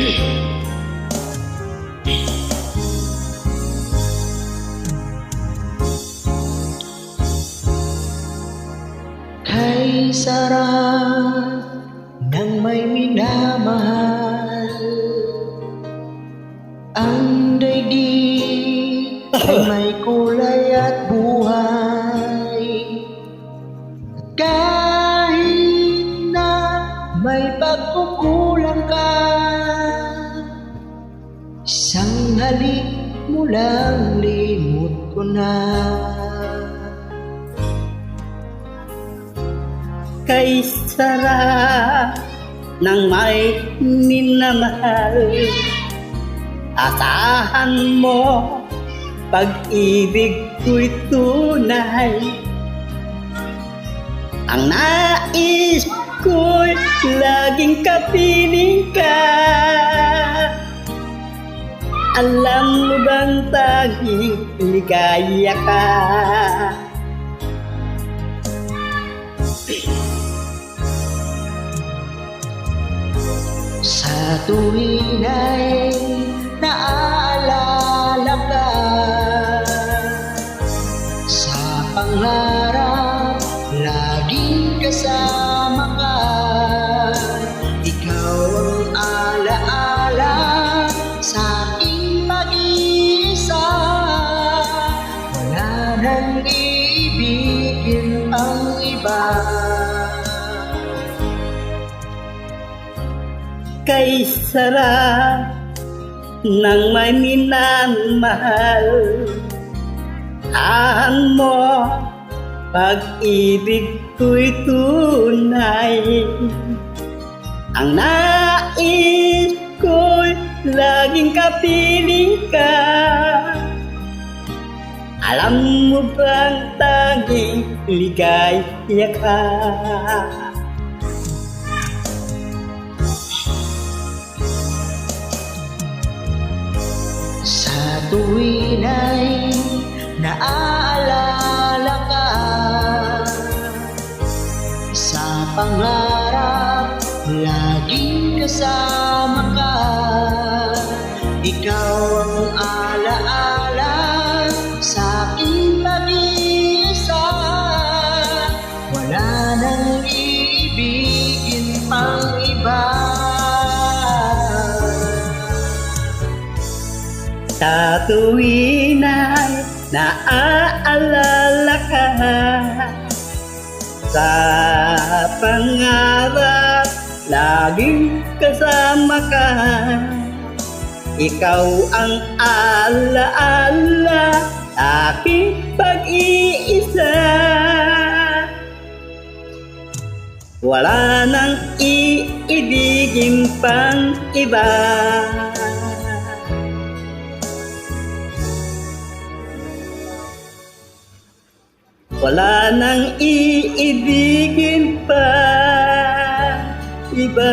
Kay sarap ng may minamahal, ang daigdig ay may kulay at buhay. At kahit na may pagkukulang ka, isang halik mo lang limot ko na. Kay sarap ng may minamahal, asahan mo pag-ibig ko'y tunay. Ang nais ko'y laging kapiling ka. Alam mo bang tanging ligaya ka? Sa tuwin ay naaalala ka, sa pangarap laging kasama ka. Ikaw ang alaala sa aking pag-iisa, wala nang iibigin ang iba. Kay sarap ng may minamahal, ahan mo pag-ibig ko'y tunay. Ang nais ko'y laging kapiling ka. Alam mo bang tanging ligaya ka? Sa tuwin ay naaalala ka, sa pangarap laging kasama ka. Ikaw ang alaala sa aking pag-iisa, wala nang iibigin pang iba. Sa tuwin ay naaalala ka, sa pangarap laging kasama ka. Ikaw ang alaala aking pag-iisa, wala nang iibigin pang iba. Wala nang iibigin pa iba.